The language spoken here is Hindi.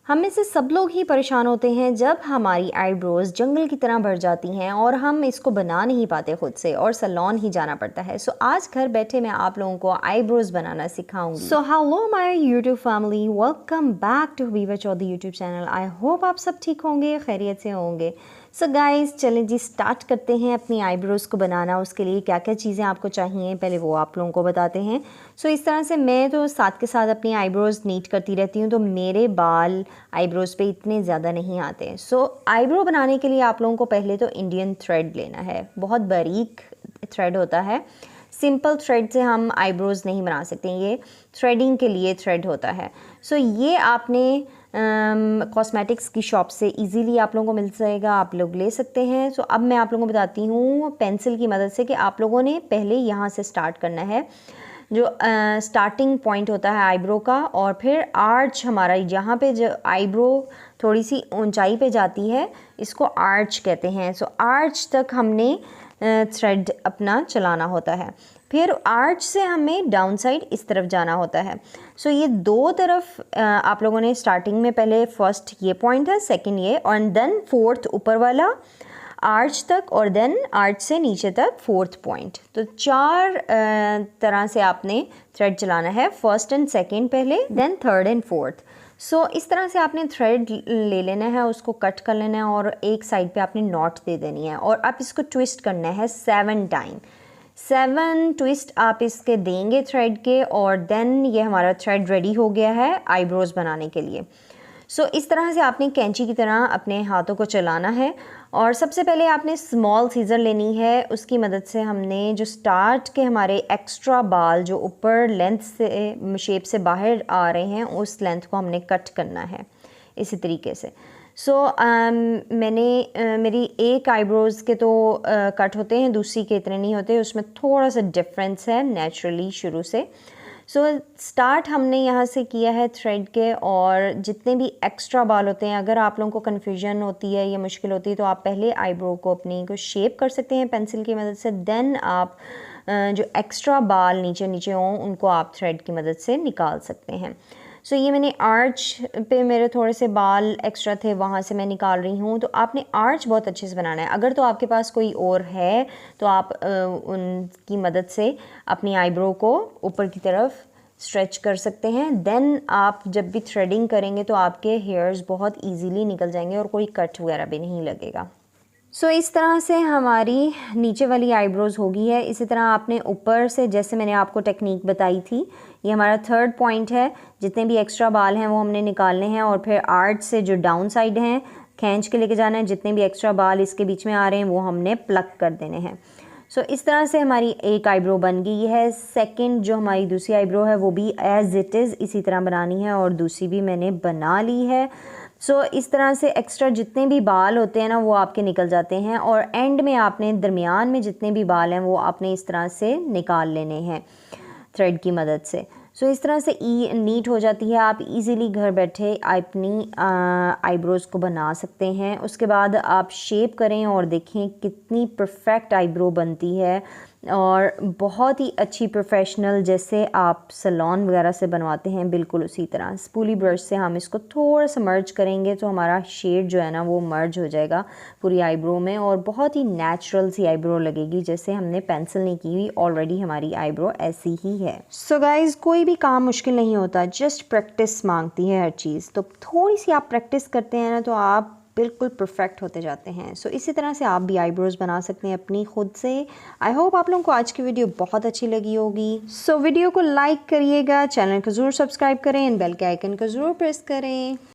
हम में से सब लोग ही परेशान होते हैं जब हमारी आईब्रोज़ जंगल की तरह बढ़ जाती हैं और हम इसको बना नहीं पाते खुद से और सैलून ही जाना पड़ता है। सो आज घर बैठे मैं आप लोगों को आईब्रोज़ बनाना सिखाऊंगी। So hello my YouTube family, welcome back to Habiba Chaudhary YouTube channel. I hope आप सब ठीक होंगे, खैरियत से होंगे। सो गाइज़ चलें जी, स्टार्ट करते हैं अपनी आईब्रोज़ को बनाना। उसके लिए क्या क्या चीज़ें आपको चाहिए पहले वो आप लोगों को बताते हैं। सो इस तरह से मैं तो साथ के साथ अपनी आईब्रोज़ नीट करती रहती हूँ, तो मेरे बाल आईब्रोज़ पे इतने ज़्यादा नहीं आते। सो आईब्रो बनाने के लिए आप लोगों को पहले तो इंडियन थ्रेड लेना है। बहुत बारीक थ्रेड होता है, सिंपल थ्रेड से हम आईब्रोज़ नहीं बना सकते, ये थ्रेडिंग के लिए थ्रेड होता है। सो ये आपने कॉस्मेटिक्स की शॉप से इजीली आप लोगों को मिल जाएगा, आप लोग ले सकते हैं। सो अब मैं आप लोगों को बताती हूँ पेंसिल की मदद से कि आप लोगों ने पहले यहाँ से स्टार्ट करना है, जो स्टार्टिंग पॉइंट होता है आईब्रो का, और फिर आर्च हमारा यहाँ पे जो आईब्रो थोड़ी सी ऊंचाई पे जाती है, इसको आर्च कहते हैं। सो आर्च तक हमने थ्रेड अपना चलाना होता है, फिर आर्च से हमें डाउन साइड इस तरफ जाना होता है। सो ये दो तरफ आप लोगों ने स्टार्टिंग में पहले फर्स्ट ये पॉइंट है, सेकंड ये, और देन फोर्थ ऊपर वाला आर्च तक, और देन आर्च से नीचे तक फोर्थ पॉइंट। तो चार तरह से आपने थ्रेड चलाना है, फर्स्ट एंड सेकंड पहले, देन थर्ड एंड फोर्थ। सो इस तरह से आपने थ्रेड ले लेना है, उसको कट कर लेना है और एक साइड पे आपने नॉट दे देनी है, और आप इसको ट्विस्ट करना है 7 टाइम। 7 ट्विस्ट आप इसके देंगे थ्रेड के, और देन ये हमारा थ्रेड रेडी हो गया है आईब्रोज़ बनाने के लिए। सो इस तरह से आपने कैंची की तरह अपने हाथों को चलाना है, और सबसे पहले आपने स्मॉल सीज़र लेनी है। उसकी मदद से हमने जो स्टार्ट के हमारे एक्स्ट्रा बाल जो ऊपर लेंथ से शेप से बाहर आ रहे हैं, उस लेंथ को हमने कट करना है इसी तरीके से। मेरी एक आईब्रोज़ के तो कट होते हैं, दूसरी के इतने नहीं होते, उसमें थोड़ा सा डिफरेंस है नेचुरली शुरू से। स्टार्ट हमने यहाँ से किया है थ्रेड के, और जितने भी एक्स्ट्रा बाल होते हैं, अगर आप लोगों को कन्फ्यूजन होती है या मुश्किल होती है तो आप पहले आईब्रो को अपनी को शेप कर सकते हैं पेंसिल की मदद से, देन आप जो एक्स्ट्रा बाल नीचे नीचे हों उनको आप थ्रेड की मदद से निकाल सकते हैं। ये मैंने आर्च पे मेरे थोड़े से बाल एक्स्ट्रा थे, वहाँ से मैं निकाल रही हूँ। तो आपने आर्च बहुत अच्छे से बनाना है। अगर तो आपके पास कोई और है तो आप उनकी मदद से अपनी आईब्रो को ऊपर की तरफ स्ट्रेच कर सकते हैं। देन आप जब भी थ्रेडिंग करेंगे तो आपके हेयर्स बहुत इजीली निकल जाएंगे और कोई कट वगैरह भी नहीं लगेगा। इस तरह से हमारी नीचे वाली आईब्रोज़ होगी है। इसी तरह आपने ऊपर से, जैसे मैंने आपको टेक्निक बताई थी, ये हमारा थर्ड पॉइंट है, जितने भी एक्स्ट्रा बाल हैं वो हमने निकालने हैं, और फिर आर्च से जो डाउन साइड हैं खींच के लेके जाना है, जितने भी एक्स्ट्रा बाल इसके बीच में आ रहे हैं वो हमने प्लक कर देने हैं। इस तरह से हमारी एक आईब्रो बन गई है। सेकंड जो हमारी दूसरी आईब्रो है वो भी एज़ इट इज़ इसी तरह बनानी है, और दूसरी भी मैंने बना ली है। इस तरह से एक्स्ट्रा जितने भी बाल होते हैं ना वो आपके निकल जाते हैं, और एंड में आपने दरमियान में जितने भी बाल हैं वो आपने इस तरह से निकाल लेने हैं थ्रेड की मदद से। इस तरह से नीट हो जाती है। आप इजीली घर बैठे अपनी आईब्रोज़ को बना सकते हैं। उसके बाद आप शेप करें और देखें कितनी परफेक्ट आईब्रो बनती है, और बहुत ही अच्छी प्रोफेशनल, जैसे आप सैलून वगैरह से बनवाते हैं बिल्कुल उसी तरह। स्पूली ब्रश से हम इसको थोड़ा सा मर्ज करेंगे तो हमारा शेड जो है ना वो मर्ज हो जाएगा पूरी आईब्रो में, और बहुत ही नेचुरल सी आईब्रो लगेगी, जैसे हमने पेंसिल नहीं की हुई, ऑलरेडी हमारी आईब्रो ऐसी ही है। गाइज़ कोई भी काम मुश्किल नहीं होता, जस्ट प्रैक्टिस मांगती है हर चीज़। तो थोड़ी सी आप प्रैक्टिस करते हैं ना तो आप बिल्कुल परफेक्ट होते जाते हैं। इसी तरह से आप भी आईब्रोज़ बना सकते हैं अपनी खुद से। आई होप आप लोगों को आज की वीडियो बहुत अच्छी लगी होगी। वीडियो को लाइक करिएगा, चैनल को ज़रूर सब्सक्राइब करें, बेल के आइकन को ज़रूर प्रेस करें।